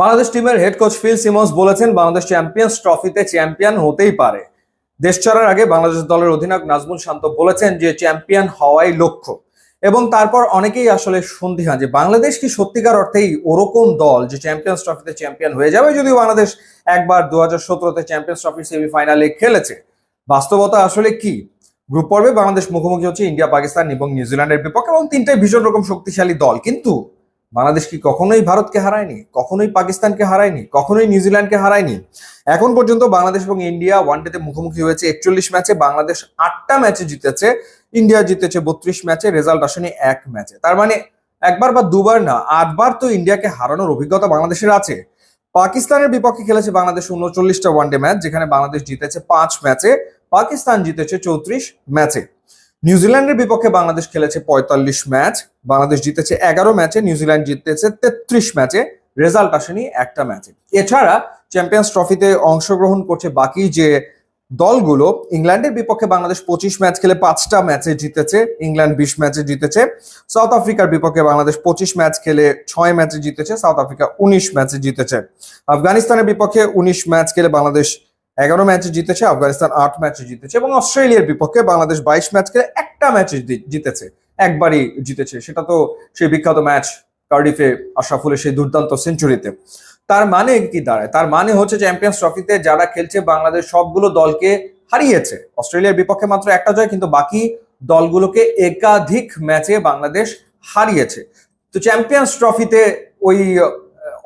বাংলাদেশ টিমের head coach Phil Simmons বলেছেন Bangladesh champions ট্রফিতে চ্যাম্পিয়ন হতেই পারে। দেশ ছাড়ার আগে বাংলাদেশ দলের অধিনায়ক নাজমুল শান্ত বলেছেন যে চ্যাম্পিয়ন হওয়াই লক্ষ্য। এবং তারপর অনেকেই আসলে সন্দিহান যে বাংলাদেশ কি সত্যিকার অর্থেই ওরকম দল যে চ্যাম্পিয়ন্স ট্রফিতে চ্যাম্পিয়ন হয়ে যাবে, যদিও বাংলাদেশ একবার 2017-তে চ্যাম্পিয়ন্স ট্রফির সেমিফাইনালে খেলেছে। বাস্তবতা আসলে কি? গ্রুপ পর্বে বাংলাদেশ মুখোমুখি হচ্ছে ইন্ডিয়া, পাকিস্তান এবং নিউজিল্যান্ডের বিপক্ষে, এবং তিনটাই ভীষণ রকম শক্তিশালী দল। কিন্তু বাংলাদেশ কি কখনোই ভারতকে হারায়নি, কখনোই পাকিস্তানকে হারায়নি, কখনোই নিউজিল্যান্ডকে হারায়নি। এখন পর্যন্ত বাংলাদেশ এবং ইন্ডিয়া ওয়ানডেতে মুখোমুখি হয়েছে 41 ম্যাচে। বাংলাদেশ 8টা ম্যাচে জিতেছে, ইন্ডিয়া জিতেছে 32 ম্যাচে, রেজাল্ট আসেনি এক ম্যাচে। তার মানে একবার বা দুবার না, 8বার তো ইন্ডিয়াকে হারানোর অভিজ্ঞতা বাংলাদেশের আছে। পাকিস্তানের বিপক্ষে খেলেছে বাংলাদেশ 39টা ওয়ানডে ম্যাচ, যেখানে বাংলাদেশ জিতেছে 5 ম্যাচে, পাকিস্তান জিতেছে 34 ম্যাচে। নিউজিল্যান্ডের বিপক্ষে বাংলাদেশ খেলেছে 45 ম্যাচ, বাংলাদেশ জিতেছে 11 ম্যাচে, নিউজিল্যান্ড জিতেছে 33 ম্যাচে, রেজাল্ট আসেনি একটা ম্যাচে। এছাড়া চ্যাম্পিয়ন্স ট্রফিতে অংশগ্রহণ করছে বাকি যে দলগুলো, ইংল্যান্ডের বিপক্ষে বাংলাদেশ 25 ম্যাচ খেলে 5টা ম্যাচে জিতেছে, ইংল্যান্ড 20 ম্যাচে জিতেছে। সাউথ আফ্রিকার বিপক্ষে বাংলাদেশ 25 ম্যাচ খেলে 6 ম্যাচে জিতেছে, সাউথ আফ্রিকা 19 ম্যাচে জিতেছে। আফগানিস্তানের বিপক্ষে 19 ম্যাচ খেলে বাংলাদেশ 11 ম্যাচে জিতেছে, আফগানিস্তান 8 ম্যাচে জিতেছে। এবং অস্ট্রেলিয়ার বিপক্ষে বাংলাদেশ 22 ম্যাচ খেলে একটা ম্যাচে জিতেছে, একবারই জিতেছে, সেটা তো সেই বিখ্যাত ম্যাচ কার্ডিফে আশরাফুলের সেই দুর্দান্ত সেঞ্চুরিতে। তার মানে কি দাঁড়ায়? তার মানে হচ্ছে চ্যাম্পিয়ন্স ট্রফিতে যারা খেলছে বাংলাদেশ সবগুলো দলকে হারিয়েছে। অস্ট্রেলিয়ার বিপক্ষে মাত্র একটা জয়, কিন্তু বাকি দলগুলোকে একাধিক ম্যাচে বাংলাদেশ হারিয়েছে। তো চ্যাম্পিয়ন্স ট্রফিতে ওই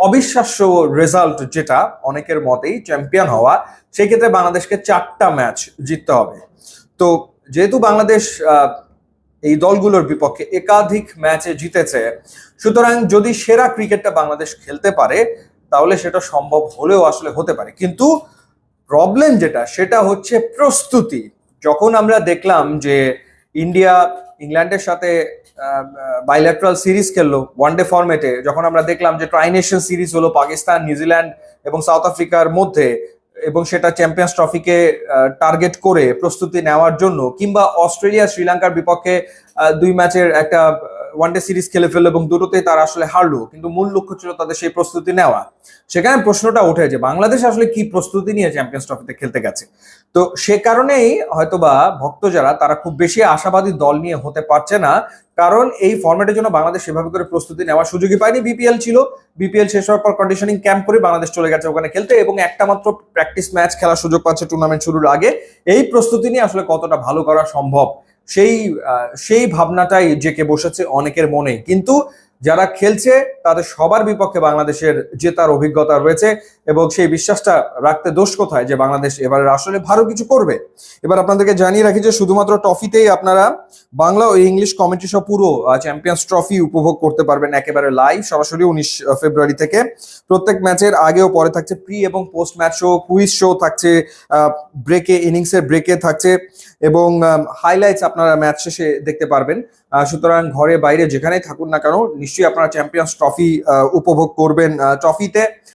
অবিশ্বাস্য রেজাল্ট, যেটা অনেকের মতেই চ্যাম্পিয়ন হওয়া, সেই ক্ষেত্রে বাংলাদেশকে 4টা ম্যাচ জিততে হবে। তো যেহেতু বাংলাদেশ এই দলগুলোর বিপক্ষে একাধিক ম্যাচে জিতেছে, সুতরাং যদি সেরা ক্রিকেটটা বাংলাদেশ খেলতে পারে তাহলে সেটা সম্ভব হলেও আসলে হতে পারে। কিন্তু প্রবলেম যেটা, সেটা হচ্ছে প্রস্তুতি। যখন আমরা দেখলাম যে ইন্ডিয়া ইংল্যান্ডের সাথে বাইল্যাটারাল সিরিজ খেললো ওয়ানডে ফরম্যাটে, যখন আমরা দেখলাম যে ট্রাই নেশন সিরিজ হলো পাকিস্তান, নিউজিল্যান্ড এবং সাউথ আফ্রিকার মধ্যে, এবং সেটা চ্যাম্পিয়ন্স ট্রফিকে টার্গেট করে প্রস্তুতি নেওয়ার জন্য, কিংবা অস্ট্রেলিয়া শ্রীলঙ্কার বিপক্ষে 2 ম্যাচের একটা ওয়ানডে সিরিজ খেলে ফেললো এবং দুটোতেই তারা আসলে হারলো, কিন্তু মূল লক্ষ্য ছিল তাদের সেই প্রস্তুতি নেওয়া। সেখানে প্রশ্নটা ওঠে যে বাংলাদেশ আসলে কি প্রস্তুতি নিয়ে চ্যাম্পিয়ন্স ট্রফিতে খেলতে গেছে। তো সে কারণেই হয়তোবা ভক্ত যারা, তারা খুব বেশি আশাবাদী দল নিয়ে হতে পারছে না, কারণ এই ফরম্যাটের জন্য বাংলাদেশ সেভাবে করে প্রস্তুতি নেওয়ার সুযোগই পায়নি। বিপিএল ছিল, বিপিএল শেষ হওয়ার পর কন্ডিশনিং ক্যাম্প করে বাংলাদেশ চলে গেছে ওখানে খেলতে, এবং একটা মাত্র প্র্যাকটিস ম্যাচ খেলার সুযোগ পাচ্ছে টুর্নামেন্ট শুরুর আগে। এই প্রস্তুতি নিয়ে আসলে কতটা ভালো করা সম্ভব, সেই সেই ভাবনাটাই জেকে বসেছে অনেকের মনে। কিন্তু যারা খেলছে তাদের সবার বিপক্ষে বাংলাদেশের জেতার অভিজ্ঞতা রয়েছে, এবং সেই বিশ্বাসটা রাখতে দোষ কোথায় যে বাংলাদেশ এবারে আসলে ভালো কিছু করবে। এবার আপনাদেরকে জানিয়ে রাখি যে শুধুমাত্র ট্রফিতেই আপনারা বাংলা ও ইংলিশ কমেন্ট্রি সহ পুরো চ্যাম্পিয়ন্স ট্রফি উপভোগ করতে পারবেন একেবারে লাইভ, সরাসরি 19 ফেব্রুয়ারি থেকে। প্রত্যেক ম্যাচের আগে ও পরে থাকছে প্রি এবং post match show, quiz show থাকছে, ব্রেকে, ইনিংসের ব্রেকে থাকছে, এবং হাইলাইটস আপনারা ম্যাচ শেষে দেখতে পারবেন। সুতরাং ঘরে বাইরে যেখানেই থাকুন না কেন, নিশ্চয়ই আপনারা চ্যাম্পিয়ন্স ট্রফি উপভোগ করবেন। ট্রফিতে